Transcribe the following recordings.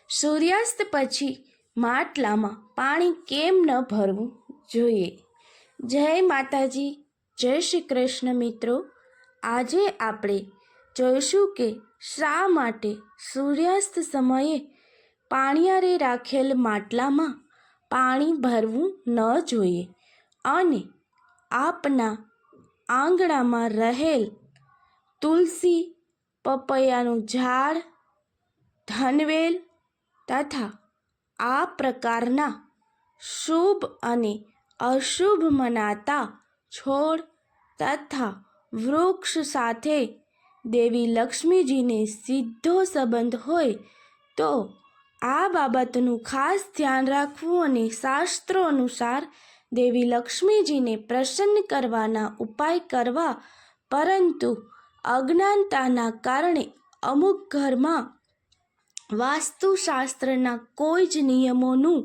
સૂર્યાસ્ત પછી માટલામાં પાણી કેમ ન ભરવું જોઈએ? જય માતાજી, જય શ્રી કૃષ્ણ. મિત્રો, આજે આપણે જોઈશું કે શા માટે સૂર્યાસ્ત સમયે પાણીયારે રાખેલ માટલામાં પાણી ભરવું ન જોઈએ અને આપના આંગણામાં રહેલ તુલસી, પપૈયાનું ઝાડ, ધનવેલ તથા આ પ્રકારના શુભ અને અશુભ મનાતા છોડ તથા વૃક્ષ સાથે દેવી લક્ષ્મીજીને સીધો સંબંધ હોય તો આ બાબતનું ખાસ ધ્યાન રાખવું અને શાસ્ત્રો અનુસાર દેવી લક્ષ્મીજીને પ્રસન્ન કરવાના ઉપાય કરવા. પરંતુ અજ્ઞાનતાના કારણે અમુક ઘરમાં વાસ્તુશાસ્ત્રના કોઈ જ નિયમોનું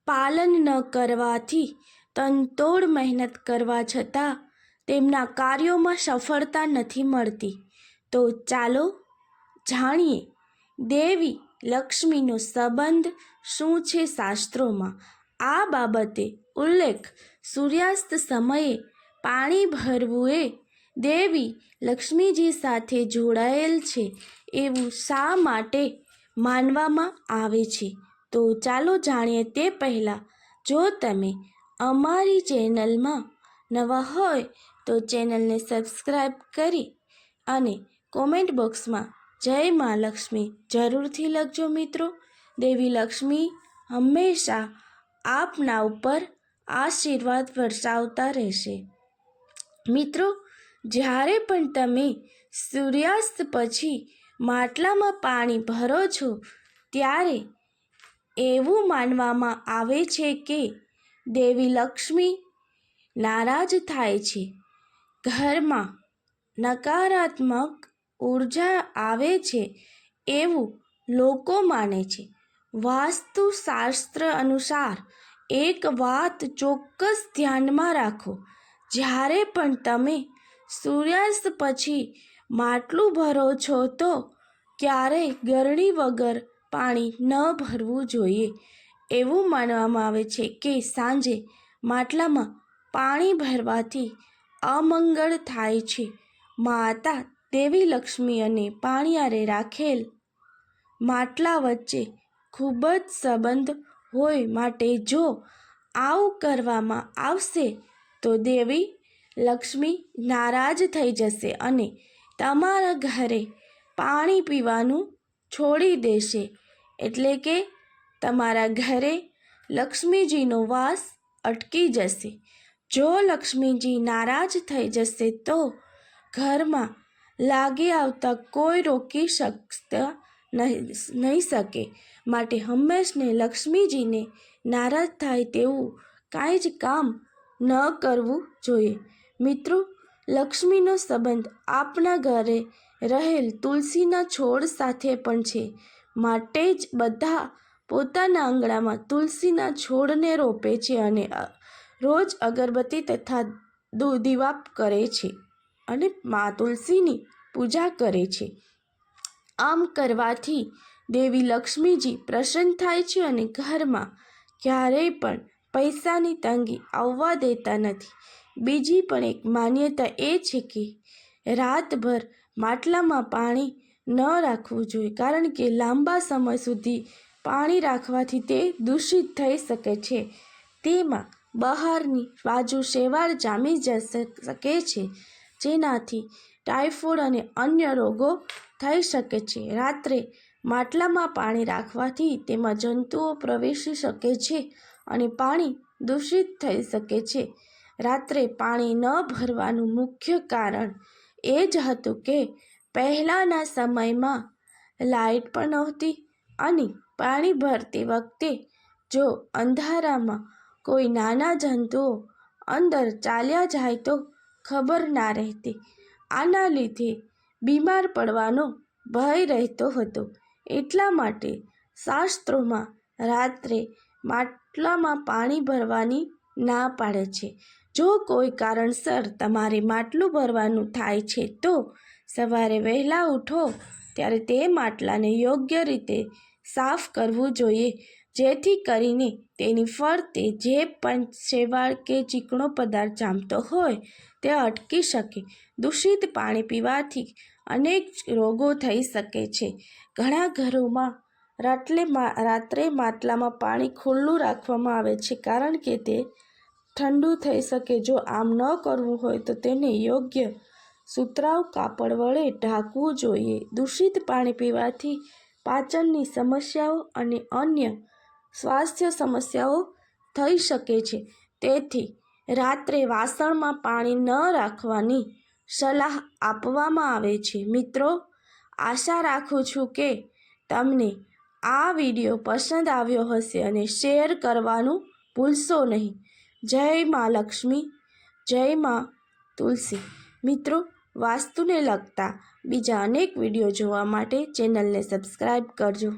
પાલન ન કરવાથી તનતોડ મહેનત કરવા છતાં તેમના કાર્યોમાં સફળતા નથી મળતી. તો ચાલો જાણીએ દેવી લક્ષ્મીનો સંબંધ શું છે શાસ્ત્રોમાં. આ બાબતે ઉલ્લેખ સૂર્યાસ્ત સમયે પાણી ભરવું એ દેવી લક્ષ્મીજી સાથે જોડાયેલ છે એવું શા માટે માનવામાં આવે છે? તો ચાલો જાણીએ. તે પહેલાં જો તમે અમારી ચેનલમાં નવા હોય તો ચેનલને સબસ્ક્રાઈબ કરી અને કોમેન્ટ બોક્સમાં જય મા લક્ષ્મી જરૂરથી લખજો. મિત્રો, દેવી લક્ષ્મી હંમેશા આપના ઉપર આશીર્વાદ વરસાવતા રહેશે. મિત્રો, જ્યારે પણ તમે સૂર્યાસ્ત પછી માટલામાં પાણી ભરો છો ત્યારે એવું માનવામાં આવે છે કે દેવી લક્ષ્મી નારાજ થાય છે, ઘરમાં નકારાત્મક ઉર્જા આવે છે એવું લોકો માને છે. વાસ્તુશાસ્ત્ર અનુસાર એક વાત ચોક્કસ ધ્યાનમાં રાખો: જ્યારે પણ તમે સૂર્યાસ્ત પછી માટલું ભરો છો તો ક્યારેય ગરણી વગર પાણી ન ભરવું જોઈએ. એવું માનવામાં આવે છે કે સાંજે માટલામાં પાણી ભરવાથી અમંગળ થાય છે. માતા દેવી લક્ષ્મી અને પાણીયારે રાખેલ માટલા વચ્ચે ખૂબ જ સંબંધ હોય માટે જો આવું કરવામાં આવશે તો દેવી લક્ષ્મી નારાજ થઈ જશે અને તમારા ઘરે પાણી પીવાનું છોડી દેશે. એટલે કે તમારા ઘરે લક્ષ્મીજીનો વાસ અટકી જશે. જો લક્ષ્મીજી નારાજ થઈ જશે તો ઘરમાં લાગી આવતા કોઈ રોકી શકતા નહીં શકે. માટે હંમેશને લક્ષ્મીજીને નારાજ થાય તેવું કાંઈ જ કામ ન કરવું જોઈએ. મિત્રો, લક્ષ્મીનો સંબંધ આપના ઘરે રહેલ તુલસીના છોડ સાથે પણ છે. માટે જ બધા પોતાના આંગણામાં તુલસીના છોડને રોપે છે અને રોજ અગરબત્તી તથા દીવા કરે છે અને મા તુલસીની પૂજા કરે છે. આમ કરવાથી દેવી લક્ષ્મીજી પ્રસન્ન થાય છે અને ઘરમાં ક્યારેય પણ પૈસાની તંગી આવવા દેતા નથી. બીજી પણ એક માન્યતા એ છે કે રાતભર માટલામાં પાણી ન રાખવું જોઈએ, કારણ કે લાંબા સમય સુધી પાણી રાખવાથી તે દૂષિત થઈ શકે છે. તેમાં બહારની બાજુ શેવાળ જામી શકે છે, જેનાથી ટાઇફોઇડ અને અન્ય રોગો થઈ શકે છે. રાત્રે માટલામાં પાણી રાખવાથી તેમાં જંતુઓ પ્રવેશી શકે છે અને પાણી દૂષિત થઈ શકે છે. રાત્રે પાણી ન ભરવાનું મુખ્ય કારણ એ જ હતું કે પહેલાંના સમયમાં લાઇટ પણ નહોતી અને પાણી ભરતી વખતે જો અંધારામાં કોઈ નાના જંતુઓ અંદર ચાલ્યા જાય તો ખબર ના રહેતી. આના લીધે બીમાર પડવાનો ભય રહેતો હતો. એટલા માટે શાસ્ત્રોમાં રાત્રે માટલામાં પાણી ભરવાની ના પાડે છે. જો કોઈ કારણસર તમારે માટલું ભરવાનું થાય છે તો સવારે વહેલા ઉઠો ત્યારે તે માટલાને યોગ્ય રીતે સાફ કરવું જોઈએ, જેથી કરીને તેની ફરતે જે પણ શેવાળ કે ચીકણો પદાર્થ જામતો હોય તે અટકી શકે. દૂષિત પાણી પીવાથી અનેક રોગો થઈ શકે છે. ઘણા ઘરોમાં રાત્રે માટલામાં પાણી ખુલ્લું રાખવામાં આવે છે, કારણ કે તે ઠંડુ થઈ શકે. જો આમ ન કરવું હોય તો તેને યોગ્ય સુતરાઉ કાપડ વડે ઢાંકવું જોઈએ. દૂષિત પાણી પીવાથી પાચનની સમસ્યાઓ અને અન્ય સ્વાસ્થ્ય સમસ્યાઓ થઈ શકે છે. તેથી રાત્રે વાસણમાં પાણી ન રાખવાની સલાહ આપવામાં આવે છે. મિત્રો, આશા રાખું છું કે તમને આ વિડીયો પસંદ આવ્યો હશે અને શેર કરવાનું ભૂલશો નહીં. જય મા લક્ષ્મી, જય મા તુલસી. મિત્રો, વાસ્તુને લગતા બીજા અનેક વિડીયો જોવા માટે ચેનલને સબસ્ક્રાઈબ કરજો.